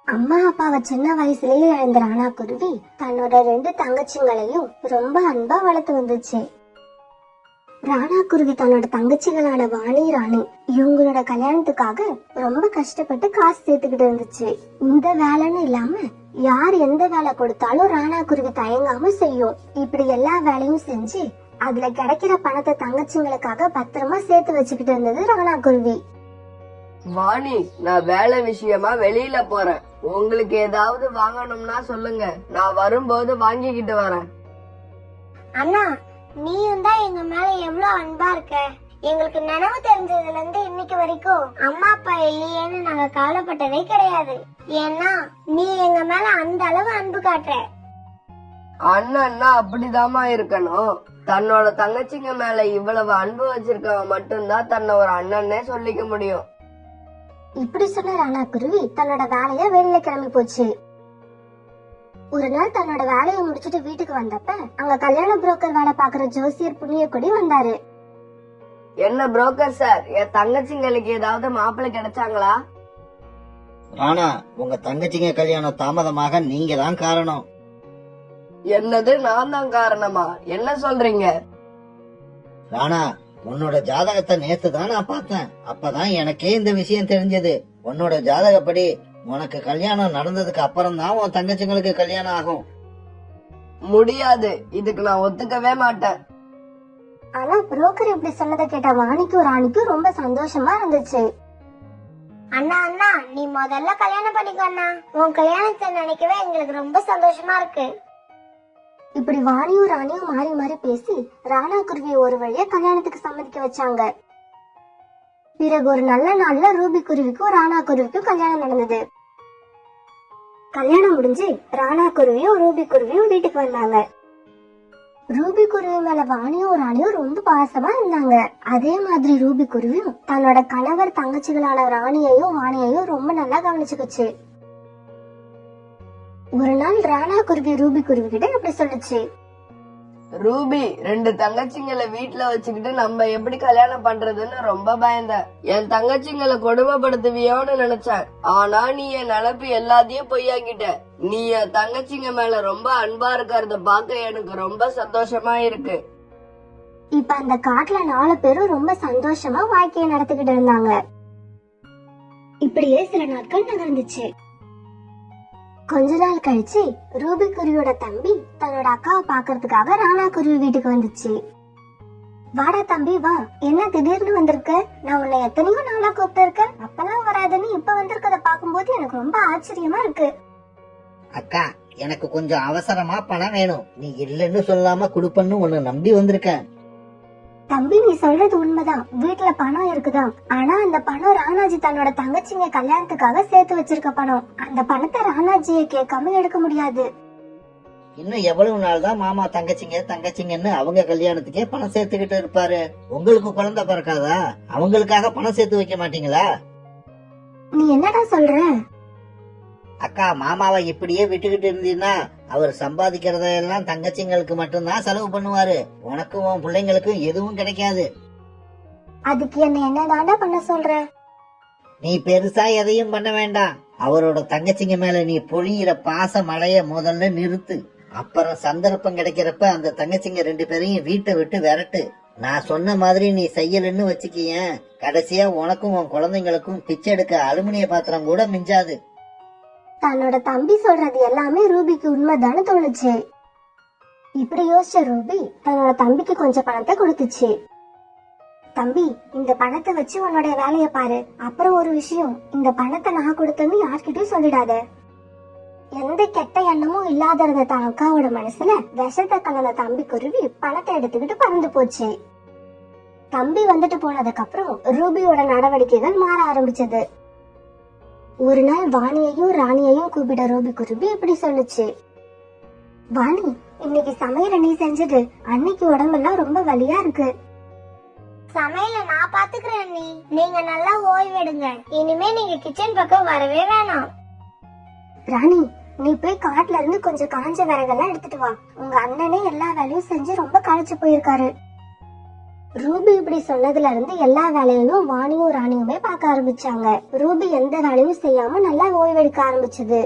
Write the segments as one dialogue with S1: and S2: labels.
S1: அம்மா அப்பாவை சின்ன வயசுலயே இழந்த ராணா குருவி தன்னோட 2 தங்கச்சிங்களையும் ரொம்ப அன்பா வளர்த்து வந்துச்சு. ராணா குருவி தன்னோட தங்கச்சிகளான வாணி, ராணி இவங்களோட கல்யாணத்துக்காக ரொம்ப கஷ்டப்பட்டு காசு சேர்த்துக்கிட்டு இருந்துச்சு. இந்த வேலைன்னு இல்லாம யார் எந்த வேலை கொடுத்தாலும் ராணா குருவி தயங்காம செய்யும். இப்படி எல்லா வேலையும் செஞ்சு அதுல கிடைக்கிற பணத்தை தங்கச்சிங்களுக்காக பத்திரமா சேர்த்து வச்சுக்கிட்டு இருந்தது ராணா குருவி.
S2: வாணி, நான் வேலை விஷயமா வெளியில போறேன். உங்களுக்கு ஏதாவது வாங்கணும்னா சொல்லுங்க, நான் வரும்போது வாங்கிக்கிட்டு வரேன்.
S1: அண்ணா, நீயும் தான் எங்க மேல எவ்வளவு அன்பா இருக்க. எங்களுக்கு நினைவு தெரிஞ்சதுல இருந்து இன்னைக்கு வரைக்கும் அம்மா அப்பா இல்லையேன்னு நாங்க கவலைப்பட்டதே கிடையாது. ஏன்னா நீ எங்க மேல அந்த அளவு அன்பு காட்டுற.
S2: அண்ணன்னா அப்படிதாமா இருக்கணும். தன்னோட தங்கச்சிங்க மேல இவ்வளவு அன்பு வச்சிருக்கவன் மட்டும்தான் தன்னை ஒரு அண்ணன்னே சொல்லிக்க முடியும்.
S1: இப்படி சொன்ன ராணா குருவி தன்னோட வேலைய வெளியில கிளம்பி போச்சு. ஒரு நாள் தன்னோட வேலையை முடிச்சிட்டு வீட்டுக்கு வந்தப்ப அங்க கல்யாண புரோக்கர் வேலை பாக்குற ஜோசியர் புண்ணியக்கொடி வந்தாரு.
S2: என்ன புரோக்கர் சார், என் தங்கச்சிங்களுக்கு ஏதாவது மாப்பிள்ளை கிடைச்சாங்களா?
S3: ராணா, உங்க தங்கச்சிங்க கல்யாணம் தாமதமாக நீங்க தான் காரணம்.
S2: என்னது, நான் தான் காரணமா? என்ன சொல்றீங்க?
S3: ராணா, உன்னோட ஜாதகத்தை நேத்து தான் நான் பார்த்தேன். அப்பதான் எனக்கே இந்த விஷயம் தெரிஞ்சது. உன்னோட ஜாதகப்படி உனக்கு கல்யாணம் நடந்ததுக்கு அப்புறம் தான் உன் தங்கச்சிங்களுக்கு கல்யாணம் ஆகும்.
S2: முடியாது, இதுக்கு நான் ஒத்துக்கவே மாட்டேன்.
S1: ஆனா புரோக்கர் இப்படி சொன்னதை கேட்ட வாணிக்கும் ராணிக்கும் ரொம்ப சந்தோஷமா இருந்துச்சு. அண்ணா அண்ணா, நீ முதல்ல கல்யாணம் பண்ணிக்கோ அண்ணா. உன் கல்யாணத்தை நினைக்கவே எங்களுக்கு ரொம்ப சந்தோஷமா இருக்கு. இப்படி வாணியும் ராணியும் மாறி மாறி பேசி ராணா குருவியை ஒரு வழியா கல்யாணத்துக்கு சம்மதிக்க வச்சாங்க. பிறகு ஒரு நல்ல நாள்ல ரூபி குருவிக்கும் ராணா குருவிக்கும் கல்யாணம் நடந்தது. கல்யாணம் முடிஞ்சு ராணா குருவியும் ரூபி குருவியும் வீட்டுக்கு வந்தாங்க. ரூபி குருவி மேல வாணியும் ராணியும் ரொம்ப பாசமா இருந்தாங்க. அதே மாதிரி ரூபி குருவியும் தன்னோட கணவர் தங்கச்சிகளான ராணியையும் வாணியையும் ரொம்ப நல்லா கவனிச்சுக்குச்சு. ஒரு நாள் ராணா குருவி ரூபி குருவி கிட்ட இப்படி சொல்லுச்சு.
S2: ரூபி, 2 தங்கச்சிங்களை வீட்டுல வச்சுக்கிட்டு நம்ம எப்படி கல்யாணம் பண்றதுன்னு ரொம்ப பயந்தேன். என் தங்கச்சிங்களை கொடுமைப்படுத்துவியோன்னு நினைச்சேன். ஆனா நீ என் நினைப்பு எல்லாத்தையும் பொய்யாக்கிட்ட. நீ என் தங்கச்சிங்க மேல ரொம்ப அன்பா இருக்கிறத பார்க்க எனக்கு ரொம்ப சந்தோஷமா இருக்கு.
S1: இப்ப அந்த காட்டுல 4 பேரும் ரொம்ப சந்தோஷமா வாழ்க்கையை நடத்திக்கிட்டு இருந்தாங்க. இப்படியே சில நாட்கள் நகர்ந்துச்சு. கொஞ்ச நாள் கழிச்சு ரூபி குருவியோட தம்பி தன்னோட அக்காவை பாக்குறதுக்காக ராணா குருவி வீட்டுக்கு வந்துச்சு. வாடா தம்பி வா, என்ன திடீர்னு வந்திருக்க? நான் உன்னை எத்தனையோ நாளா கூப்பிட்டு இருக்கேன், அப்பெல்லாம் வராதுன்னு இப்ப வந்திருக்கத பாக்கும்போது எனக்கு ரொம்ப ஆச்சரியமா இருக்கு.
S3: அக்கா, எனக்கு கொஞ்சம் அவசரமா பணம் வேணும். நீ இல்லன்னு சொல்லாம குடுப்பன்னு உன்னை நம்பி வந்திருக்கேன்.
S1: தம்பி, நீ சொல்றது உண்மைதான். வீட்டுல பணம் இருக்குதான். ஆனா அந்த பணம் ராணாஜி தன்னோட தங்கச்சிங்க கல்யாணத்துக்காக சேர்த்து வச்சிருக்க பணம். அந்த பணத்தை ராணாஜியை கேட்காம எடுக்க முடியாது.
S3: இன்னும் எவ்வளவு நாள் தான் மாமா தங்கச்சிங்கன்னு அவங்க கல்யாணத்துக்கே பணம் சேர்த்துக்கிட்டு இருப்பாரு? உங்களுக்கு குழந்தை பிறக்காதா? அவங்களுக்காக பணம் சேர்த்து வைக்க மாட்டீங்களா?
S1: நீ என்னடா சொல்ற?
S3: அக்கா, மாமாவை இப்படியே விட்டுக்கிட்டு இருந்தீங்கன்னா அவர் சம்பாதிக்கிறதெல்லாம் தங்கச்சிங்களுக்கு மட்டும்தான் செலவு பண்ணுவாரு. உனக்கும் உன் பிள்ளைங்களுக்கும் எதுவும் கிடைக்காது.
S1: அதுக்கு என்னதாண்டா பண்ண சொல்ற?
S3: நீ பெருசா எதையும் பண்ண வேண்டாம். அவரோட தங்கச்சிங்க மேல நீ பொழியிற பாச மழைய முதல்ல நிறுத்து. அப்புறம் சந்தர்ப்பம் கிடைக்கிறப்ப அந்த தங்கச்சிங்க 2 பேரையும் வீட்டை விட்டு விரட்டு. நான் சொன்ன மாதிரி நீ செய்யலன்னு வச்சுக்கியேன், கடைசியா உனக்கும் உன் குழந்தைங்களுக்கும் பிச்சை எடுக்க அலுமினிய பாத்திரம் கூட மிஞ்சாது.
S1: தன்னோட தம்பி சொல்றது எல்லாமே ரூபிக்கு உண்மைதானு தோணுச்சு. இப்படி யோசிச்ச ரூபி தன்னோட தம்பிக்கு கொஞ்சம் பணத்தை கொடுத்துச்சு. தம்பி, இந்த பணத்தை வச்சு உன்னோட வேலைய பாரு. அப்புறம் ஒரு விஷயம், இந்த பணத்தை நான் கொடுத்தேன்னு யார்கிட்டயும் சொல்லிடாத. எந்த கெட்ட எண்ணமும் இல்லாத இருந்த தான் அக்காவோட மனசுல விஷத்தை கலந்த தம்பி குருவி பணத்தை எடுத்துக்கிட்டு பறந்து போச்சு. தம்பி வந்துட்டு போனதுக்கு அப்புறம் ரூபியோட நடவடிக்கைகள் மாற ஆரம்பிச்சது. ஒரு நாள் வாணியையும் ராணியையும் கூப்பிட ரூபி குருவி இப்படி சொல்லுச்சு. வாணி, இன்னைக்கு சமையல நீ செஞ்சது. அன்னைக்கு உடம்பெல்லாம் ரொம்ப வலியா இருக்கு. சமையல நான் பாத்துக்கிறேன். நீங்க நல்லா ஓய்வெடுங்க. இனிமே நீங்க கிச்சன் பக்கம் வரவே வேணாம். ராணி, நீ போய் காட்டுல இருந்து கொஞ்சம் காஞ்ச விறகெல்லாம் எடுத்துட்டு வா. உங்க அண்ணனே எல்லா வேலையும் செஞ்சு ரொம்ப களைச்சு போயிருக்காரு. ரூபி இப்படி சொன்னதுல இருந்து எல்லா வேலையும் வாணியும் ராணியுமே பார்க்க ஆரம்பிச்சாங்க. ரூபி எந்த வேலையும் செய்யாம நல்லா ஓய்வெடுக்க ஆரம்பிச்சது.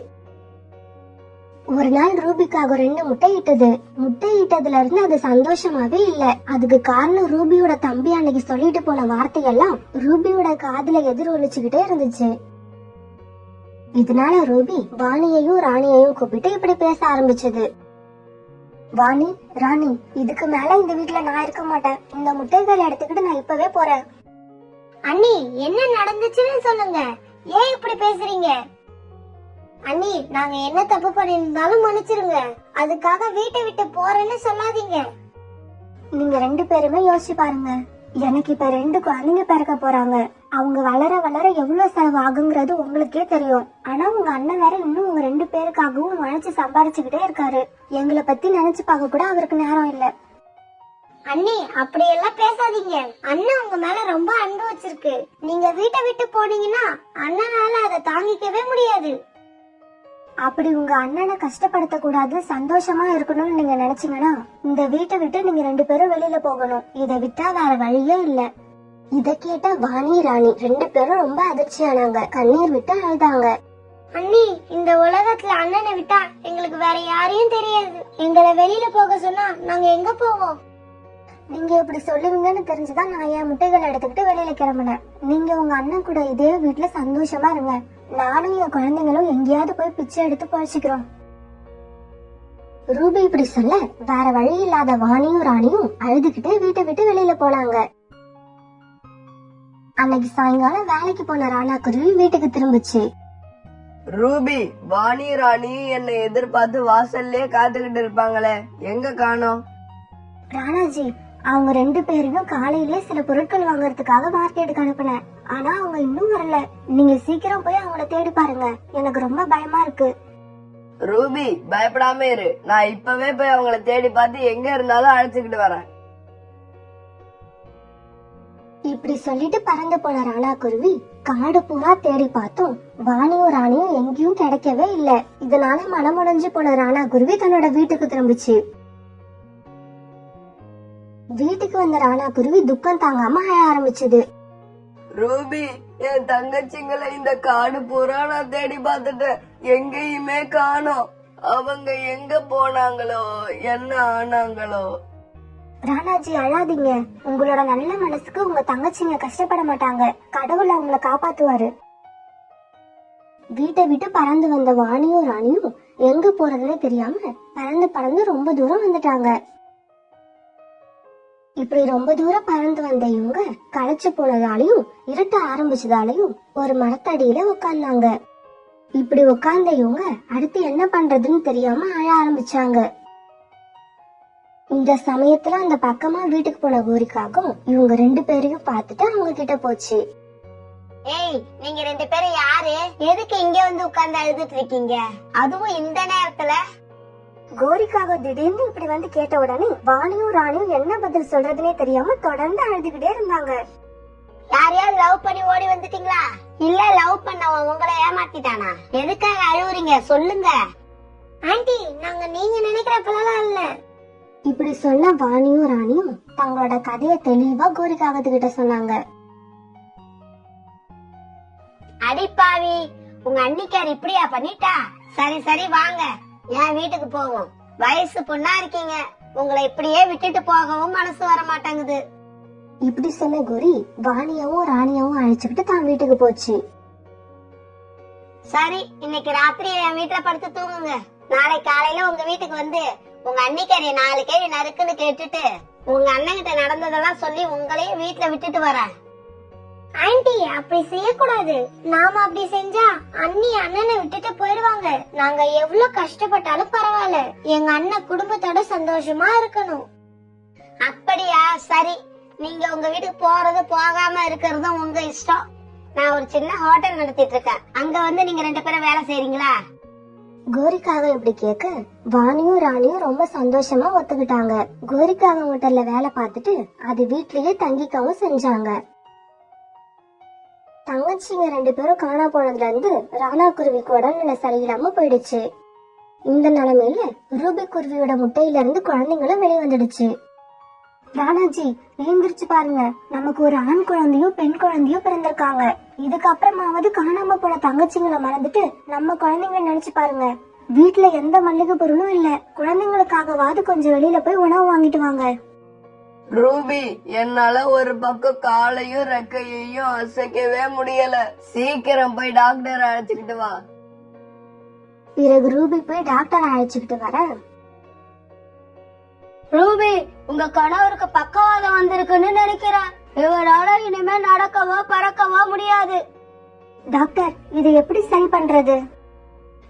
S1: ஒரு நாள் ரூபிக்காக 2 முட்டை இட்டது. முட்டை இட்டதுல இருந்து அது சந்தோஷமாவே இல்ல. அதுக்கு காரணம் ரூபியோட தம்பி அன்னைக்கு சொல்லிட்டு போன வார்த்தையெல்லாம் ரூபியோட காதுல எதிரொலிச்சுக்கிட்டே இருந்துச்சு. இதனால ரூபி வாணியையும் ராணியையும் கூப்பிட்டு இப்படி பேச ஆரம்பிச்சது. வாணி, ராணி, இதுக்கு மேல இந்த வீட்டுல நான் இருக்க மாட்டேன். இந்த முட்டைகள் எடுத்துக்கிட்டு நான் இப்பவே போறேன். அண்ணி, என்ன நடந்துச்சுன்னு சொல்லுங்க. ஏன் இப்படி பேசுறீங்க? அண்ணி, நாங்க என்ன தப்பு பண்ணிருந்தாலும் மன்னிச்சிருங்க. அதுக்காக வீட்டை விட்டு போறேன்னு சொல்லாதீங்க. நீங்க 2 பேருமே யோசிச்சு பாருங்க. எனக்கு இப்ப 2 குழந்தைங்க பிறக்க போறாங்க. அவங்க வளர வளர எவ்வளவு செலவு ஆகுங்கிறது உங்களுக்கே தெரியும். ஆனா உங்க அண்ணன் வேற இன்னும் உங்க 2 பேருக்காகவும் உழைச்சு சம்பாரிச்சுக்கிட்டே இருக்காரு. எங்களை பத்தி நினைச்சு பார்க்க கூட அவருக்கு நேரம் இல்ல. அண்ணி, அப்படியெல்லாம் பேசாதீங்க. அண்ணன் உங்க மேல ரொம்ப அன்பு வச்சிருக்கு. நீங்க வீட்டை விட்டு போனீங்கன்னா அண்ணனால அதை தாங்கிக்கவே முடியாது. அப்படி உங்க அண்ணனை கஷ்டப்படுத்த கூடாது, சந்தோஷமா இருக்கணும்னு நீங்க நினைச்சீங்கன்னா இந்த வீட்டை விட்டு நீங்க 2 பேரும் வெளியில போகணும். இதை விட்டா வேற வழியே இல்ல. இத கேட்ட வாணி, ராணி 2 பேரும் ரொம்ப அதிர்ச்சியானாங்க. கண்ணீர் விட்டு அழுதாங்க. அண்ணி, இந்த உலகத்துல அண்ணனை விட்டா எங்களுக்கு வேற யாரையும் தெரியாது. எங்களை வெளியில போக சொன்னா நாங்க எங்க போவோம்? நீங்க இப்படி சொல்லுவீங்கன்னு தெரிஞ்சுதான் நான் என் முட்டைகளை எடுத்துக்கிட்டு வெளியில கிளம்பினேன். நீங்க உங்க அண்ணன் கூட இதே வீட்டுல சந்தோஷமா இருங்க. நானும் என் குழந்தைங்களும் எங்கேயாவது போய் பிச்சை எடுத்து பழிச்சுக்கிறோம். ரூபி இப்படி சொல்ல வேற வழி இல்லாத வாணியும் ராணியும் அழுதுகிட்டே வீட்டை விட்டு வெளியில போனாங்க. அன்னைக்கு சாயங்காலம் வேலைக்கு போன ராணாக்குருவி வீட்டுக்கு திரும்பிச்சு.
S2: ரூபி, வாணி ராணி என்னை எதிர்பார்த்து வாசல்லே காத்துக்கிட்டு இருப்பாங்களே, எங்க காணோம்?
S1: ராணாஜி, அவங்க 2 பேரையும் காலையிலே சில பொருட்கள் வாங்கறதுக்காக மார்க்கெட்டுக்கு அனுப்புனேன். ஆனா அவங்க இன்னும் வரல. நீங்க சீக்கிரம் போய் அவங்கள தேடி பாருங்க. எனக்கு ரொம்ப பயமா இருக்கு.
S2: ரூபி, பயப்படாம இரு. நான் இப்பவே போய் அவங்கள தேடி பார்த்து எங்க இருந்தாலும் அழைச்சுக்கிட்டு வரேன்.
S1: இப்படி சொல்லிட்டு பறந்து போன ராணாக்குருவி காடு பூரா தேடி பார்த்தோம். வாணியும் ராணியும் எங்கேயும் கிடைக்கவே இல்ல. இதனால மனமுடைஞ்சு போன ராணாக்குருவி தன்னோட வீட்டுக்கு திரும்பிச்சு. வீட்டுக்கு வந்த ராணாக்குருவி துக்கம் தாங்காம அழ ஆரம்பிச்சது.
S2: ரூபி, என் தங்கச்சிங்களை இந்த காடு பூரா நான் தேடி பார்த்துட்டேன். எங்கேயுமே காணோம். அவங்க எங்க போனாங்களோ, என்ன ஆனாங்களோ?
S1: ராணாஜி, அழாதீங்க. உங்களோட நல்ல மனசுக்கு உங்க தங்கச்சிங்க கஷ்டப்பட மாட்டாங்க. கடவுள் அவங்கள காப்பாத்துவாரு. வீட்டை விட்டு பறந்து வந்த வாணியும் ராணியும் எங்க போறதுன்னு தெரியாம பறந்து பறந்து ரொம்ப தூரம் வந்துட்டாங்க. இப்படி ரொம்ப தூரம் பறந்து வந்த இவங்க களைச்சு போனதாலையும் இருட்ட ஆரம்பிச்சதாலையும் ஒரு மரத்தடியில உட்கார்ந்தாங்க. இப்படி உட்கார்ந்த இவங்க அடுத்து என்ன பண்றதுன்னு தெரியாம அழ ஆரம்பிச்சாங்க. இந்த சமயத்துல அந்த பக்கமா வீட்டுக்கு போன கோரிக்காகவும் இவங்க 2 பேரையும் பார்த்துட்டு அவங்க கிட்ட போச்சு. ஏய், நீங்க 2 பேரும் யாரு? எதுக்கு இங்க வந்து உட்கார்ந்து அழுதுட்டு இருக்கீங்க? அதுவும் இந்த நேரத்துல? கோரிக்காக திடீர்னு இப்படி வந்து கேட்ட உடனே வாணியும் ராணியும் என்ன பதில் சொல்றதுனே தெரியாம தொடர்ந்து அழுதுகிட்டே இருந்தாங்க. யாரையாவது லவ் பண்ணி ஓடி வந்துட்டீங்களா? இல்ல, லவ் பண்ணவன் உங்களை ஏமாத்திட்டானா? எதுக்காக அழுவுறீங்க சொல்லுங்க. ஆண்டி, நாங்க நீங்க நினைக்கிறப்பலாம் இல்ல. இப்படி சொன்ன வாணியும் ராணியும் தங்களோட கதைய தெளிவா கோரிக்காகத்துக்கிட்ட சொன்னாங்க. அடிப்பாவி, உங்க அன்னிக்கார் இப்படியா பண்ணிட்டா? சரி சரி, வாங்க என் வீட்டுக்கு போவோம். வயசு பொண்ணா இருக்கீங்க, உங்களை இப்படியே விட்டுட்டு போகவும் மனசு வர மாட்டேங்குது. இப்படி சொன்ன கோரி வாணியாவும் ராணியாவும் அழைச்சுக்கிட்டு தான் வீட்டுக்கு போச்சு. சரி, இன்னைக்கு ராத்திரி என் வீட்டுல படுத்து தூங்குங்க. நாளை காலையில உங்க வீட்டுக்கு வந்து உங்க அன்னிக்காரிய 4 கேள்வி நறுக்குன்னு கேட்டுட்டு உங்க அண்ணன் கிட்ட நடந்ததெல்லாம் சொல்லி உங்களையும் வீட்டுல விட்டுட்டு வரேன். ஆண்டி, அப்படி செய்யக்கூடாது. நாம அப்படி செஞ்சா அண்ணி அண்ணனை விட்டுட்டு போயிடுவாங்க. நாங்க எவ்வளவு கஷ்டப்பட்டாலும் பரவாயில்ல, எங்க அண்ணன் குடும்பத்தோட சந்தோஷமா இருக்கணும். அப்படியா? சரி, நீங்க உங்க வீட்டுக்கு போறது போகாம இருக்கிறதும் உங்க இஷ்டம். நான் ஒரு சின்ன ஹோட்டல் நடத்திட்டு இருக்கேன். அங்க வந்து நீங்க 2 பேரும் வேலை செய்றீங்களா? கோரிக்காக இப்படி கேட்க வாணியும் ராணியும் ரொம்ப சந்தோஷமா ஒத்துக்கிட்டாங்க. கோரிக்காக ஹோட்டல்ல வேலை பார்த்துட்டு அது வீட்லயே தங்கிக்கவும் செஞ்சாங்க. தங்கச்சிங்க 2 பேரும் காணா போனதுல இருந்து ராணாக்குருவிக்கு உடல்நிலை சரியில்லாம போயிடுச்சு. இந்த நிலைமையில ரூபி குருவியோட முட்டையில இருந்து குழந்தைங்களும் வெளிவந்துடுச்சு. ராணாஜி எழுந்திருச்சு பாருங்க, நமக்கு ஒரு ஆண் குழந்தையும் பெண் குழந்தையும் பிறந்திருக்காங்க. இதுக்கப்புறமாவது காணாம போன தங்கச்சிங்களை மறந்துட்டு நம்ம குழந்தைங்க நினைச்சு பாருங்க. வீட்டுல எந்த மல்லிகை பொருளும் இல்ல, குழந்தைங்களுக்காகவாது கொஞ்சம் வெளியில போய் உணவு வாங்கிட்டு வாங்க.
S2: ரூபி, என்னால ஒரு பக்கம் காலையும் ரெக்கையையும் அசைக்கவே முடியல. சீக்கிரம் போய் டாக்டர் அழைச்சுக்கிட்டு வா.
S1: பிறகு ரூபி போய் டாக்டர் அழைச்சுக்கிட்டு வர, ரூபி உங்க கணவருக்கு பக்கவாதம் வந்திருக்குன்னு நினைக்கிறேன். இவரால இனிமே நடக்கவோ பறக்கவோ முடியாது. டாக்டர், இதை எப்படி சரி பண்றது?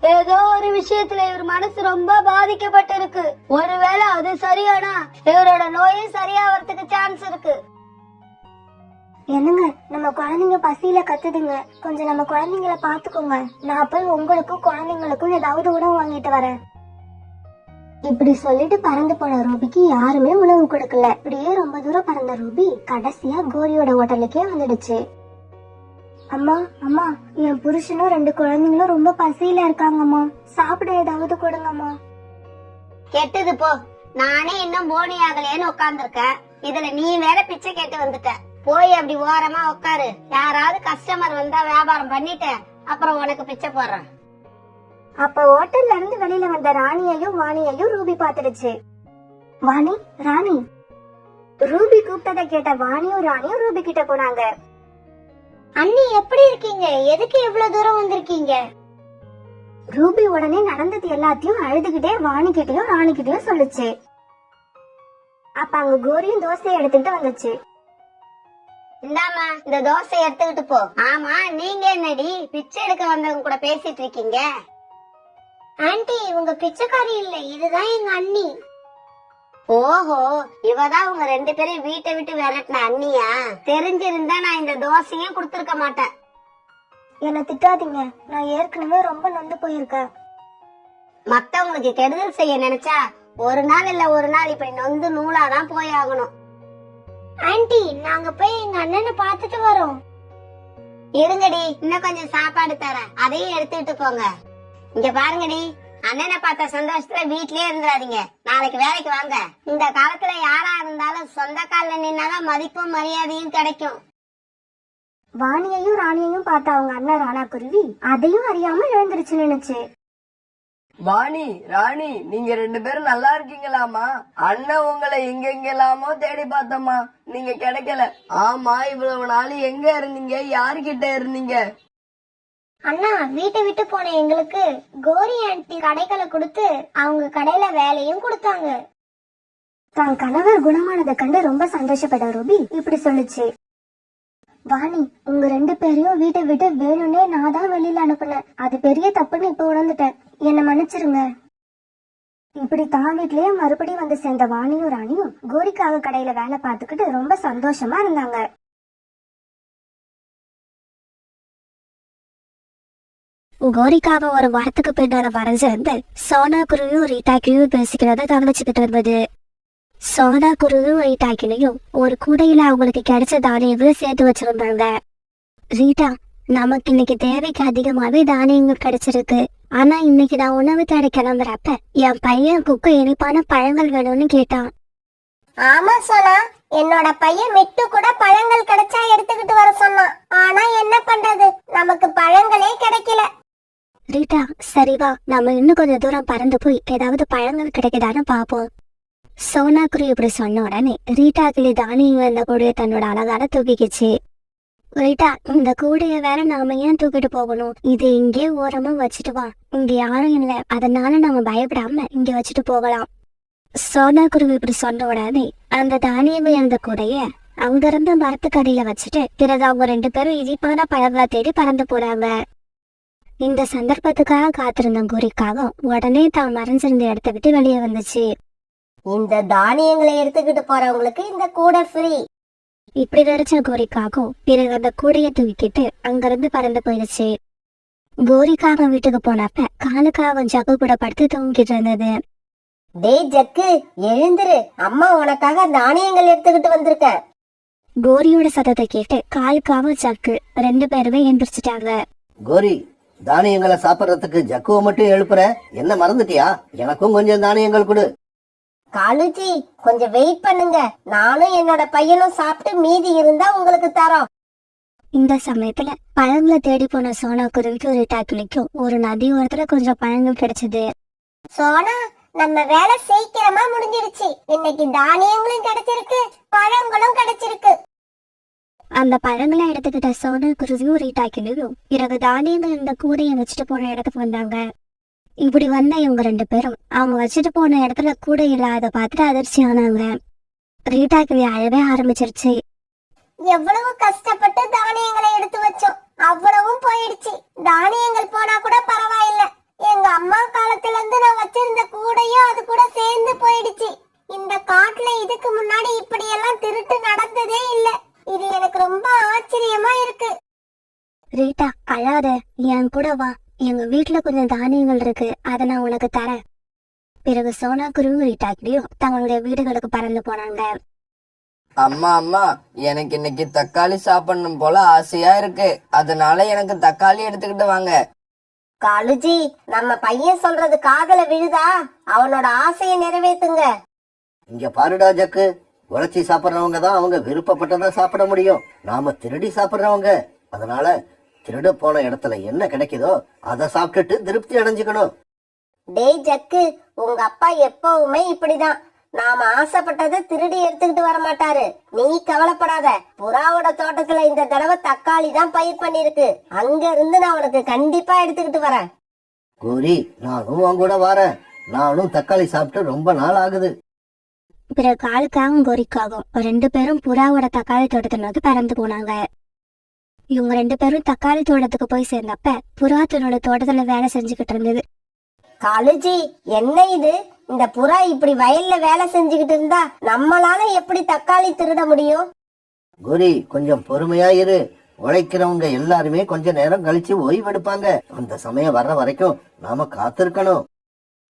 S1: ஏதோ ஒரு விஷயத்துல இவர் மனசு ரொம்ப பாதிக்கப்பட்டிருக்கு. ஒருவேளை அது சரியானா இவரோட நோயும் சரியாவறதுக்கு சான்ஸ் இருக்கு. என்னங்க, நம்ம குழந்தைங்க பசியில கத்துதுங்க, கொஞ்சம் நம்ம குழந்தைங்கள பாத்துக்கோங்க. நான் போய் உங்களுக்கும் குழந்தைங்களுக்கும் ஏதாவது உணவு வாங்கிட்டு வரேன். இப்படி சொல்லிட்டு பறந்து போன ரூபிக்கு யாருமே உணவு கொடுக்கல. இப்படியே ரொம்ப தூரம் பறந்த ரூபி கடைசியா கோரியோட ஹோட்டலுக்கே வந்துடுச்சு. அம்மா அம்மா, என் புருஷனும் 2 குழந்தைங்களும் ரொம்ப பசியில இருக்காங்கம்மா, சாப்பிட ஏதாவது கொடுங்கம்மா.
S4: கெட்டது போ, நானே இன்னும் போனி ஆகலையேன்னு உட்கார்ந்துருக்கேன். இதுல நீ வேற பிச்சை கேட்டு வந்துட்ட. போய் அப்படி ஓரமா உட்காரு. யாராவது கஸ்டமர் வந்தா வியாபாரம் பண்ணிட்டு அப்புறம் உனக்கு பிச்சை போடுறேன்.
S1: அப்ப ஹோட்டல்ல இருந்து வெளியில வந்த ராணியையும் வாணியையும் ரூபி பாத்துடுச்சு. வாணி, ராணி. ரூபி கூப்பிட்டதை கேட்ட வாணியும் ராணியும் ரூபி கிட்ட போனாங்க.
S4: அண்ணி எப்படி இருக்கீங்க? எதுக்கு இவ்வளவு தூரம் வந்திருக்கீங்க?
S1: ரூபி உடனே நடந்தது எல்லாத்தையும் அழுதுகிட்டே வாணி கிட்டயும் ராணி கிட்டயும் சொல்லுச்சு. அப்ப அங்க கோரியும் தோசையை எடுத்துட்டு வந்துச்சு.
S4: இந்தாமா, இந்த தோசை எடுத்துக்கிட்டு போ. ஆமா, நீங்க என்னடி பிச்சை எடுக்க வந்தவங்க கூட பேசிட்டு இருக்கீங்க? ஆண்டி, உங்க பிச்சைக்காரி இல்ல, இதுதான் எங்க அண்ணி. ஓஹோ, இவதான் உங்க 2 பேரையும் வீட்டை விட்டு விரட்டின அண்ணியா? தெரிஞ்சிருந்தா நான் இந்த தோசையும் கொடுத்திருக்க மாட்டேன்.
S1: என்ன திட்டாதீங்க, நான் ஏற்கனவே ரொம்ப நொந்து போயிருக்கேன்.
S4: மத்தவங்களுக்கு கெடுதல் செய்ய நினைச்சா ஒரு நாள் இல்ல ஒரு நாள் இப்படி நொந்து நூலாதான் போய் ஆகணும். ஆண்டி, நாங்க போய் எங்க அண்ணனை பாத்துட்டு வரோம். இருங்கடி, இன்னும் கொஞ்சம் சாப்பாடு தரேன், அதையும் எடுத்துட்டு போங்க. இங்க பாருங்கடி, அண்ணனை பார்த்த சந்தோஷத்துல வீட்லயே இருந்துடாதீங்க. நாளைக்கு வேலைக்கு வாங்க. இந்த காலத்துல யாரா இருந்தாலும் சொந்த கால்ல நின்னாதான் மதிப்பும் மரியாதையும் கிடைக்கும்.
S1: வாணியையும் ராணியையும் பார்த்த அவங்க அண்ணன் ராணா குருவி அதையும் அறியாம எழுந்திருச்சு நினைச்சு.
S2: வாணி, ராணி, நீங்க 2 பேரும் நல்லா இருக்கீங்களாமா? அண்ணன் உங்களை எங்கெங்கெல்லாமோ தேடி பார்த்தோமா, நீங்க கிடைக்கல. ஆமா, இவ்வளவு நாள் எங்க இருந்தீங்க? யாருகிட்ட இருந்தீங்க?
S4: அண்ணா, வீட்டை விட்டு போன எங்களுக்கு கோரி ஆண்டி கடைகளை கொடுத்து அவங்க கடையில வேலையும் கொடுத்தாங்க.
S1: தான் கணவர் குணமானதை கண்டு ரொம்ப சந்தோஷப்பட்ட ரூபி இப்படி சொல்லுச்சு. வாணி, உங்க 2 பேரையும் வீட்டை விட்டு வேணும்னே நான் தான் வெளியில அனுப்புனேன். அது பெரிய தப்புன்னு இப்ப உணர்ந்துட்டேன். என்ன மன்னிச்சிருங்க. இப்படி தான் வீட்லயே மறுபடியும் வந்து சேர்ந்த வாணியும் ராணியும் கோரிக்காக கடையில வேலை பார்த்துக்கிட்டு ரொம்ப சந்தோஷமா இருந்தாங்க. கோரிக்காக ஒரு வாரத்துக்கு பின்னால வரைஞ்சிருந்து சோனா குருவியும் ரீட்டாக்கியும் பேசிக்கிறத கவனிச்சுக்கிட்டு இருந்தது. சோனா குருவியும் ரீட்டாக்கிலையும் ஒரு கூடையில அவங்களுக்கு கிடைச்ச தானியங்களும் சேர்த்து வச்சிருந்தாங்க. ரீட்டா, நமக்கு இன்னைக்கு தேவைக்கு அதிகமாவே தானியங்கள் கிடைச்சிருக்கு. ஆனா இன்னைக்கு நான் உணவு தேட கிளம்புறப்ப என் பையன் குக்கு இனிப்பான பழங்கள் வேணும்னு கேட்டான்.
S4: ஆமா சோனா, என்னோட பையன் மிட்டு கூட பழங்கள் கிடைச்சா எடுத்துக்கிட்டு வர சொன்னான். ஆனா என்ன பண்றது, நமக்கு பழங்களே கிடைக்கல.
S1: ரீட்டா, சரிவா, நம்ம இன்னும் கொஞ்சம் தூரம் பறந்து போய் ஏதாவது பழங்கள் கிடைக்குதான்னு பாப்போம். சோனா குருவி இப்படி சொன்ன உடனே ரீட்டா கிளி தானியங்கள் இந்த கூடைய தன்னோட அழகால தூக்கிக்கிச்சு. ரீட்டா, இந்த கூடைய வேற நாம ஏன் தூக்கிட்டு போகணும்? இது இங்கே ஓரமா வச்சுட்டு வா, இங்க யாரும் இல்ல, அதனால நம்ம பயப்படாம இங்க வச்சுட்டு போகலாம். சோனா குருவி இப்படி சொன்ன உடனே அந்த தானியங்கள் இருந்த கூடைய அங்க இருந்த மரத்துக்கடியில வச்சுட்டு பிறகு அவங்க 2 பேரும் இனிப்பான பழங்களை தேடி பறந்து போறாங்க. இந்த சந்தர்ப்பத்துக்காக காத்திருந்த கோரிக்காக உடனே தான் மறைஞ்சிருந்த இடத்த விட்டு வெளியே வந்துச்சு.
S4: இந்த தானியங்களை எடுத்துக்கிட்டு போறவங்களுக்கு இந்த கூடை ஃப்ரீ.
S1: இப்படி வரைச்ச கோரிக்காகும் பிறகு அந்த கூடையை தூக்கிட்டு அங்கிருந்து பறந்து போயிடுச்சு. கோரிக்காக வீட்டுக்கு போனப்ப காலுக்காக ஜக்கு கூட படுத்து தூங்கிட்டு இருந்தது.
S4: டேய் ஜக்கு, எழுந்துரு, அம்மா உனக்காக தானியங்கள் எடுத்துக்கிட்டு வந்திருக்க.
S1: கோரியோட சத்தத்தை கேட்டு காலுக்காக ஜக்கு 2 பேருமே எந்திரிச்சிட்டாங்க.
S3: கோரி, தானியங்களை சாப்பிடறதுக்கு ஜக்குவை மட்டும் எழுப்புற, என்ன மறந்துட்டியா? எனக்கும் கொஞ்சம் தானியங்கள் கொடு.
S4: காலுஜி கொஞ்சம் வெயிட் பண்ணுங்க, நானும் என்னோட பையனும் சாப்பிட்டு மீதி இருந்தா உங்களுக்கு தரோம்.
S1: இந்த சமயத்துல பழங்களை தேடி போன சோனா குருவிக்கும் ரீட்டா கிளிக்கும் ஒரு நதி ஓரத்துல கொஞ்சம் பழங்கள் கிடைச்சது.
S4: சோனா, நம்ம வேலை சீக்கிரமா முடிஞ்சிடுச்சு. இன்னைக்கு தானியங்களும் கிடைச்சிருக்கு, பழங்களும் கிடைச்சிருக்கு.
S1: அந்த பழங்களை எடுத்துக்கிட்ட சோனா குருவியும் ரீட்டா கிளியும் பிறகு தானியங்கள் இந்த கூடையை வச்சுட்டு போன இடத்துக்கு வந்தாங்க. இப்படி வந்த இவங்க 2 பேரும் அவங்க வச்சுட்டு போன இடத்துல கூடை இல்லாத பார்த்துட்டு அதிர்ச்சி ஆனாங்க. ரீட்டா கிளி அழவே ஆரம்பிச்சிருச்சு.
S4: எவ்வளவு கஷ்டப்பட்டு தானியங்களை எடுத்து வச்சோம், அவ்வளவும் போயிடுச்சு. தானியங்கள் போனா கூட பரவாயில்ல, எங்க அம்மா காலத்துல இருந்து நான் வச்சிருந்த கூடையும் அது கூட சேர்ந்து போயிடுச்சு. இந்த காட்டுல இதுக்கு முன்னாடி இப்படி எல்லாம் திருட்டு நடந்ததே இல்ல. இது எனக்கு ரொம்ப ஆச்சரியமா இருக்கு.
S1: ரீட்டா அழாத, என் கூட வா, எங்க வீட்டுல கொஞ்சம் தானியங்கள் இருக்கு, அதை நான் உனக்கு தரேன். பிறகு சோனா குருவும் ரீட்டா கிளியும் தங்களுடைய வீடுகளுக்கு பறந்து போனாங்க.
S2: அம்மா அம்மா, எனக்கு இன்னைக்கு தக்காளி சாப்பிடணும் போல ஆசையா இருக்கு, அதனால எனக்கு தக்காளி எடுத்துக்கிட்டு வாங்க.
S4: காலுஜி, நம்ம பையன் சொல்றது காதுல விழுதா? அவனோட ஆசையை நிறைவேத்துங்க.
S3: இங்க பாருடா ஜக்கு, உழைச்சி சாப்பிடுறவங்க தான் அவங்க விருப்பப்பட்டதை சாப்பிட முடியும். நாம திருடி சாப்பிடுறவங்க, அதனால திருட போன இடத்துல என்ன கிடைக்குதோ அதை சாப்பிட்டுட்டு திருப்தி அடைஞ்சுக்கணும்.
S4: டேய் ஜக்கு, உங்க அப்பா எப்பவுமே இப்படிதான். நாம ஆசைப்பட்டதை திருடி எடுத்துக்கிட்டு வர மாட்டாரு. நீ கவலைப்படாத, புறாவோட தோட்டத்துல இந்த தடவை தக்காளி தான் பயிர் பண்ணிருக்கு. அங்க இருந்து நான் உனக்கு கண்டிப்பா எடுத்துக்கிட்டு வரேன்.
S3: கோரி, நானும் உன் கூட வரேன். நானும் தக்காளி சாப்பிட்டு ரொம்ப நாள் ஆகுது.
S1: பிறகு காலுக்காகவும் கோரிக்காகும் 2 பேரும் புறாவோட தக்காளி தோட்டத்தை நோக்கி பறந்து போனாங்க. இவங்க 2 பேரும் தக்காளி தோட்டத்துக்கு போய் சேர்ந்தப்ப புறா தன்னோட தோட்டத்துல வேலை செஞ்சுக்கிட்டு இருந்தது.
S4: காலுஜி, என்ன இது? இந்த புறா இப்படி வயல்ல வேலை செஞ்சுக்கிட்டு இருந்தா நம்மளால எப்படி தக்காளி திருட முடியும்?
S3: கோரி, கொஞ்சம் பொறுமையா இரு. உழைக்கிறவங்க எல்லாருமே கொஞ்ச நேரம் கழிச்சு ஓய்வெடுப்பாங்க. அந்த சமயம் வர்ற வரைக்கும் நாம காத்திருக்கணும்.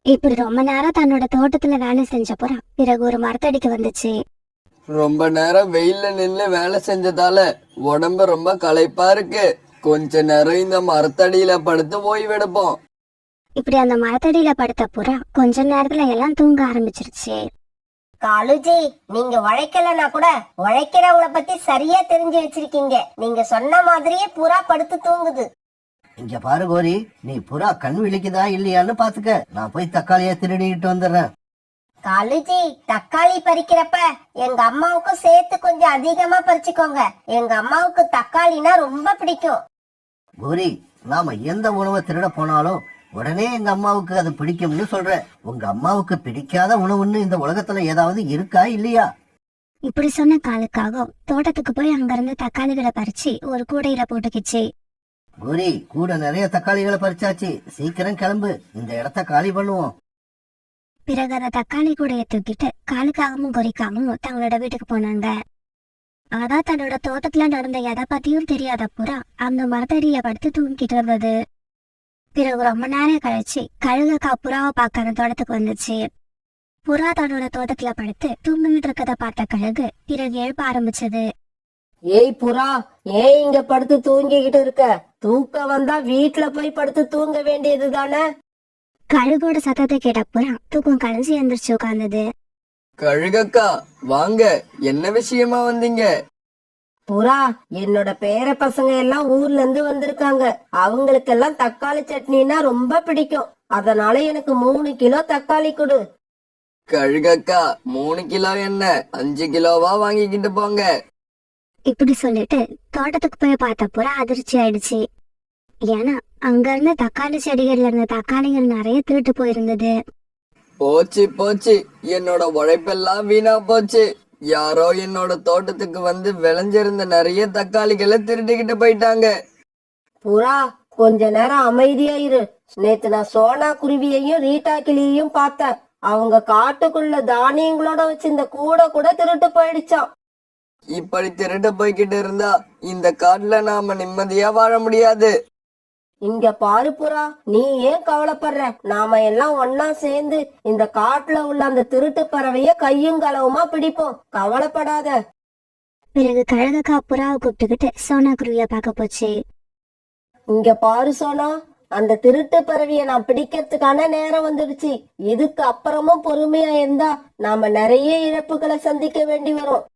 S1: இப்படி ரொம்ப நேரம் தன்னோட தோட்டத்துல வேலை செஞ்ச புறா பிறகு ஒரு மரத்தடிக்கு வந்துச்சு.
S2: ரொம்ப நேரம் வெயில்ல நின்னு வேலை செஞ்சதால உடம்பு ரொம்ப களைப்பா இருக்கு. கொஞ்ச நேரம் இந்த மரத்தடியில படுத்து ஓய்வெடுப்போம்.
S1: இப்படி அந்த மரத்தடியில படுத்த புறா கொஞ்ச நேரத்துல எல்லாம் தூங்க ஆரம்பிச்சிருச்சு.
S4: காலுஜி, நீங்க உழைக்கலன்னா கூட உழைக்கிறவங்கள பத்தி சரியா தெரிஞ்சு வச்சிருக்கீங்க. நீங்க சொன்ன மாதிரியே புறா படுத்து தூங்குது.
S3: இங்க பாரு கோரி, நீ புறா கண் விழிக்குதா இல்லையான்னு பாத்துக்க. நான் போய் தக்காளிய திருடிட்டு வந்துடுறேன்.
S4: காலுஜி, தக்காளி பறிக்கிறப்ப எங்க அம்மாவுக்கும் சேர்த்து கொஞ்சம் அதிகமா பறிச்சுக்கோங்க. எங்க அம்மாவுக்கு தக்காளினா ரொம்ப பிடிக்கும்.
S3: கோரி, நாம எந்த உணவை திருட போனாலும் உடனே எங்க அம்மாவுக்கு அது பிடிக்கும்னு சொல்ற. உங்க அம்மாவுக்கு பிடிக்காத உணவுன்னு இந்த உலகத்துல ஏதாவது இருக்கா இல்லையா?
S1: இப்படி சொன்ன காலுக்காக தோட்டத்துக்கு போய் அங்கிருந்து தக்காளிகளை பறிச்சு ஒரு கூடையில போட்டுக்கிச்சு.
S3: கோரி, கூட நிறைய தக்காளிகளை பறிச்சாச்சு, சீக்கிரம் கிளம்பு, இந்த இடத்த காலி பண்ணுவோம்.
S1: பிறகு அந்த தக்காளி கூடைய தூக்கிட்டு காலுக்காகவும் கொரிக்காகவும் தங்களோட வீட்டுக்கு போனாங்க. அதான் தன்னோட தோட்டத்துல நடந்த எதை பத்தியும் தெரியாத புறா அந்த மரத்தடிய படுத்து தூங்கிட்டு இருந்தது. பிறகு ரொம்ப நேரம் கழிச்சு கழுகக்கா புறாவை பார்க்க அந்த தோட்டத்துக்கு வந்துச்சு. புறா தன்னோட தோட்டத்துல படுத்து தூங்கிட்டு இருக்கத பார்த்த கழுகு பிறகு எழுப்ப ஆரம்பிச்சது.
S4: ஏய் புறா, ஏன் இங்க படுத்து தூங்கிக்கிட்டு இருக்க? தூக்கம் வந்தா வீட்டுல போய் படுத்து தூங்க வேண்டியது தானே?
S1: கழுகோட சத்தத்தை கேட்ட புறா தூக்கம் கலைஞ்சு எந்திரிச்சு உட்கார்ந்தது.
S2: கழுகக்கா வாங்க, என்ன விஷயமா வந்தீங்க?
S4: புறா, என்னோட பேர பசங்க எல்லாம் ஊர்ல இருந்து வந்திருக்காங்க. அவங்களுக்கெல்லாம் தக்காளி சட்னினா ரொம்ப பிடிக்கும். அதனால எனக்கு 3 கிலோ தக்காளி கொடு.
S2: கழுகக்கா 3 கிலோ என்ன, 5 கிலோவா வாங்கிக்கிட்டு போங்க.
S1: இப்படி சொல்லிட்டு தோட்டத்துக்கு போய் பார்த்த புறா அதிர்ச்சி ஆயிடுச்சு. ஏன்னா அங்க இருந்த தக்காளி செடிகள்ல இருந்த தக்காளிகள் நிறைய திருட்டு போயிருந்தது.
S2: போச்சு போச்சு, என்னோட உழைப்பெல்லாம் வீணா போச்சு. யாரோ என்னோட தோட்டத்துக்கு வந்து விளைஞ்சிருந்த நிறைய தக்காளிகளை திருடிக்கிட்டு போயிட்டாங்க.
S4: புறா, கொஞ்ச நேரம் அமைதியா இரு. நேத்து நான் சோனா குருவியையும் ரீட்டா கிளியையும் பார்த்தேன். அவங்க காட்டுக்குள்ள தானியங்களோட வச்சிருந்த கூட கூட திருட்டு போயிடுச்சான்.
S2: இப்படி திருட்டு போய்கிட்டு இருந்தா இந்த காட்டுல நாம நிம்மதியா வாழ முடியாது.
S4: இங்க பாரு புறா, நீ ஏன் கவலைப்படுற? நாம எல்லாம் ஒன்னா சேர்ந்து இந்த காட்டுல உள்ள அந்த திருட்டு பறவைய கையும் களவுமா பிடிப்போம். கவலைப்படாத.
S1: பிறகு கழுகக்கா புறாவை கூப்பிட்டுக்கிட்டு சோனா குருவிய பார்க்க போச்சு.
S4: இங்க பாரு சோனா,
S5: அந்த திருட்டு பறவைய நான் பிடிக்கிறதுக்கான நேரம் வந்துடுச்சு. இதுக்கு அப்புறமும் பொறுமையா இருந்தா நாம நிறைய இழப்புகளை சந்திக்க வேண்டி வரும்.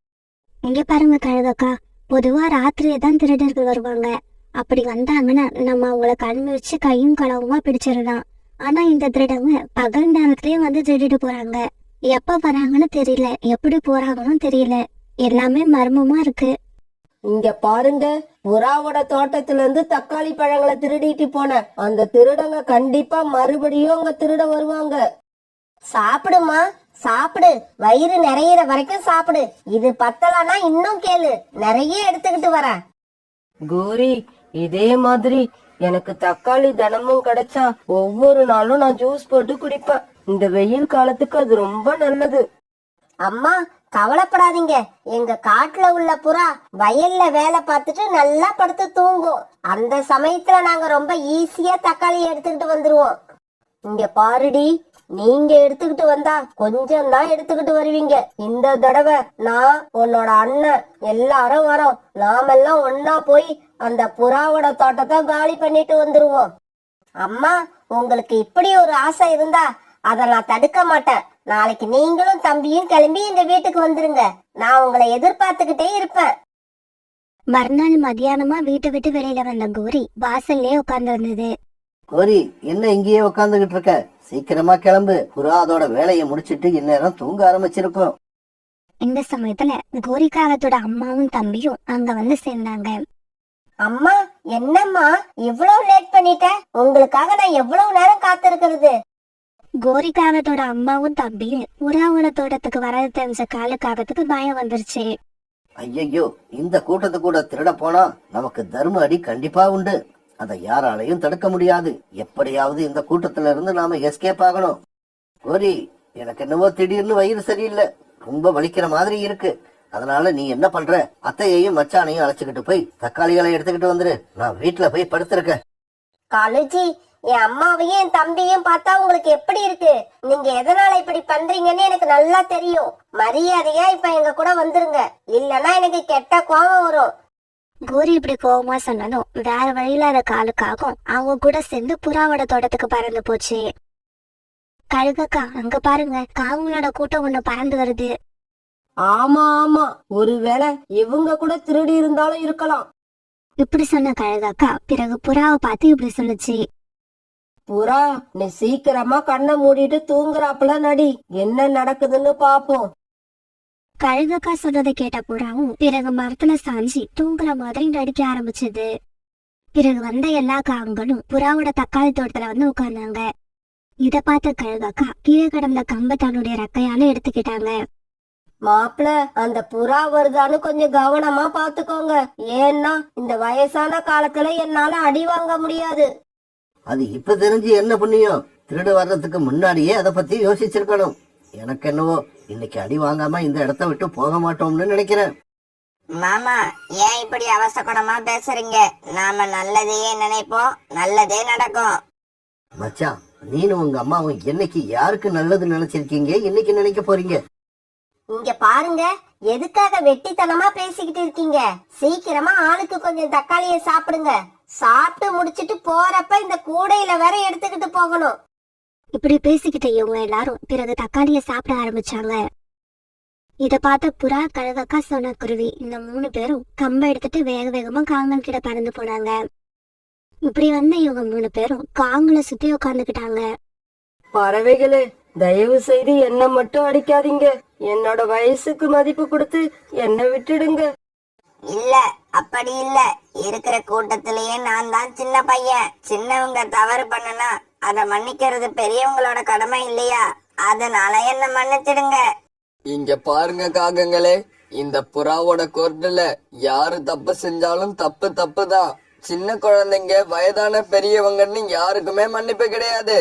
S1: இங்க பாருங்க கழுகக்கா, பொதுவா ராத்திரியே தான் திருடர்கள் வருவாங்க. அப்படி வந்தாங்கன்னா நம்ம அவங்கள கண் வச்சு கையும் களவுமா பிடிச்சிடலாம். ஆனா இந்த திருடங்க பகல் நேரத்திலேயே வந்து திருடிட்டு போறாங்க. எப்ப வராங்கன்னு தெரியல, எப்படி போறாங்கன்னு தெரியல. எல்லாமே மர்மமா இருக்கு.
S5: இங்க பாருங்க, புறாவோட தோட்டத்துல இருந்து தக்காளி பழங்களை திருடிட்டு போன அந்த திருடங்க கண்டிப்பா மறுபடியும் அங்க திருட வருவாங்க.
S4: சாப்பிடுமா, சாப்பிடு. வயிறு நிறையிற வரைக்கும் சாப்பிடு. இது பத்தலன்னா இன்னும் கேளு, நிறைய எடுத்துக்கிட்டு வரேன்.
S5: கோரி, இதே மாதிரி எனக்கு தக்காளி தினமும் கிடைச்சா ஒவ்வொரு நாளும் நான் ஜூஸ் போட்டு குடிப்பேன். இந்த வெயில் காலத்துக்கு அது ரொம்ப நல்லது.
S4: அம்மா கவலைப்படாதீங்க, எங்க காட்டுல உள்ள புறா வயல்ல வேலை பார்த்துட்டு நல்லா படுத்து தூங்கும். அந்த சமயத்துல நாங்க ரொம்ப ஈஸியா தக்காளி எடுத்துக்கிட்டு வந்துருவோம்.
S5: இங்க பாருடி, நீங்க எடுத்துக்கிட்டு வந்தா கொஞ்சம் தான் எடுத்துக்கிட்டு வருவீங்க. இந்த தடவை நான், உன்னோட அண்ணன் எல்லாரும் வரோம். நாமெல்லாம் ஒன்னா போய் அந்த புறாவோட தோட்டத்தை காலி பண்ணிட்டு வந்துருவோம்.
S4: அம்மா, உங்களுக்கு இப்படி ஒரு ஆசை இருந்தா அத நான் தடுக்க மாட்டேன். நாளைக்கு நீங்களும் தம்பியும் கிளம்பி எங்க வீட்டுக்கு வந்துருங்க. நான் உங்களை எதிர்பார்த்துக்கிட்டே இருப்பேன்.
S1: மறுநாள் மத்தியானமா வீட்டை விட்டு வெளியில வந்த கோரி வாசல்லே உட்கார்ந்து இருந்தது.
S3: கோரி, என்ன இங்கேயே உட்காந்துகிட்டு இருக்க? சீக்கிரமா கிளம்பு. புறா அதோட வேலையை முடிச்சிட்டு இந்நேரம் தூங்க ஆரம்பிச்சிருக்கும்.
S1: இந்த சமயத்துல கோரிக்காகத்தோட அம்மாவும் தம்பியும் அங்க வந்து சேர்ந்தாங்க.
S4: அம்மா, என்னம்மா இவ்வளவு லேட் பண்ணிட்ட? உங்களுக்காக நான் எவ்வளவு நேரம் காத்திருக்கிறது.
S1: கோரிக்காகத்தோட அம்மாவும் தம்பியும் புறாவோட தோட்டத்துக்கு வரது தெரிஞ்ச காலுக்காகத்துக்கு பயம் வந்துருச்சு.
S3: ஐயையோ, இந்த கூட்டத்து கூட திருட போனா நமக்கு தர்ம அடி கண்டிப்பா உண்டு. அதை யாராலையும் தடுக்க முடியாது. எப்படியாவது இந்த கூட்டத்துல இருந்து நாம எஸ்கேப் ஆகணும். கோரி, எனக்கு என்னவோ திடீர்னு வயிறு சரியில்லை, ரொம்ப வலிக்கிற மாதிரி இருக்கு. அதனால நீ என்ன பண்ற, அத்தையையும் மச்சானையும் அழைச்சுக்கிட்டு போய் தக்காளிகளை எடுத்துக்கிட்டு வந்துரு. நான் வீட்டுல போய் படுத்திருக்கேன்.
S4: காலுஜி, என் அம்மாவையும் என் தம்பியும் பார்த்தா உங்களுக்கு எப்படி இருக்கு? நீங்க எதனால இப்படி பண்றீங்கன்னு எனக்கு நல்லா தெரியும். மரியாதையா இப்ப எங்க கூட வந்துருங்க, இல்லன்னா எனக்கு கெட்ட கோபம் வரும்.
S1: கோரி இப்படி கோவமா சொன்னதும் வேற வழியில அந்த காலுக்காகும் அவங்க கூட சேர்ந்து புறாவோட தோட்டத்துக்கு பறந்து போச்சு. கழுகக்கா, அங்க பாருங்க, காங்களோட கூட்டம் ஒண்ணு பறந்து வருது.
S5: ஆமா ஆமா, ஒருவேளை இவங்க கூட திருடி இருந்தாலும் இருக்கலாம்.
S1: இப்படி சொன்ன கழுகக்கா பிறகு புறாவை பார்த்து இப்படி சொல்லுச்சு.
S5: புறா, நீ சீக்கிரமா கண்ணை மூடிட்டு தூங்குறாப்புல நடி, என்ன நடக்குதுன்னு பாப்போம்.
S1: கழுகக்கா சொன்னதை கேட்ட புறாவும் பிறகு மரத்துல சாஞ்சி தூங்குற மாதிரி நடிக்க ஆரம்பிச்சது. பிறகு வந்த எல்லா காங்களும் புறாவோட தக்காளி தோட்டத்துல வந்து உட்கார்ந்தாங்க. இத பார்த்த கழுகக்கா கீழே கிடந்த கம்ப தன்னுடைய ரெக்கையால எடுத்துக்கிட்டாங்க.
S5: மாப்பிள, அந்த புறா வருதான்னு கொஞ்சம் கவனமா பாத்துக்கோங்க. ஏன்னா இந்த வயசான காலத்துல என்னால அடி வாங்க முடியாது.
S3: அது இப்ப தெரிஞ்சு என்ன புண்ணியம்? திருடு வர்றதுக்கு முன்னாடியே அதை பத்தி யோசிச்சிருக்கணும். எனக்கு என்னவோ இன்னைக்கு அடி வாங்காம இந்த இடத்த விட்டு போக மாட்டோம்னு நினைக்கிறேன்.
S4: மாமா, ஏன் இப்படி அவசகுணமா பேசுறீங்க? நாம நல்லதையே நினைப்போம், நல்லதே நடக்கும்.
S3: மச்சான், நீனும் உங்க அம்மாவும் என்னைக்கு யாருக்கு நல்லது நினைச்சிருக்கீங்க, இன்னைக்கு நினைக்க போறீங்க?
S4: இங்க பாருங்க, எதுக்காக வெட்டித்தனமா பேசிக்கிட்டு இருக்கீங்க? சீக்கிரமா ஆளுக்கு கொஞ்சம் தக்காளியை சாப்பிடுங்க. சாப்பிட்டு முடிச்சிட்டு போறப்ப இந்த கூடையில வேற எடுத்துக்கிட்டு போகணும்.
S1: இப்படி பேசிக்கிட்ட இவங்க எல்லாரும் பிறகு தக்காளிய சாப்பிட ஆரம்பிச்சாங்க. இத பார்த்த புறா, கழுகக்கா, சோனாக்குருவி இந்த 3 பேரும் கம்ப எடுத்துட்டு வேக வேகமா காங்கல் கிட்ட பறந்து போனாங்க. இப்படி வந்த இவங்க 3 பேரும் காங்களை சுத்தி உட்காந்துக்கிட்டாங்க.
S5: பறவைகளே, தயவு செய்து என்ன மட்டும் அடிக்காதீங்க. என்னோட வயசுக்கு மதிப்பு கொடுத்து என்ன விட்டுடுங்க.
S4: இல்ல, அப்படி இல்ல. இருக்கிற கூட்டத்திலேயே நான் தான் சின்ன பையன். சின்னவங்க தவறு பண்ணனா அத மன்னிக்கிறது பெரியவங்களோட கடமை இல்லையா? அதனால என்ன மன்னிச்சிடுங்க.
S2: இங்க பாருங்க காகங்களே, இந்த புறாவோட கோர்ட்டுல யாரு தப்பு செஞ்சாலும் தப்பு தப்பு தான். சின்ன குழந்தைங்க, வயதான பெரியவங்கன்னு யாருக்குமே மன்னிப்பு கிடையாது.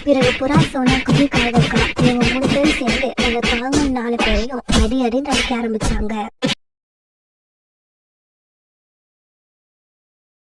S1: பிறகு புறா, சோனாக்குருவி, கழுகக்கா இவங்க 3 பேரும் சேர்ந்து அந்த காங்கல் 4 பேரையும் அடி அடி நடிக்க ஆரம்பிச்சாங்க.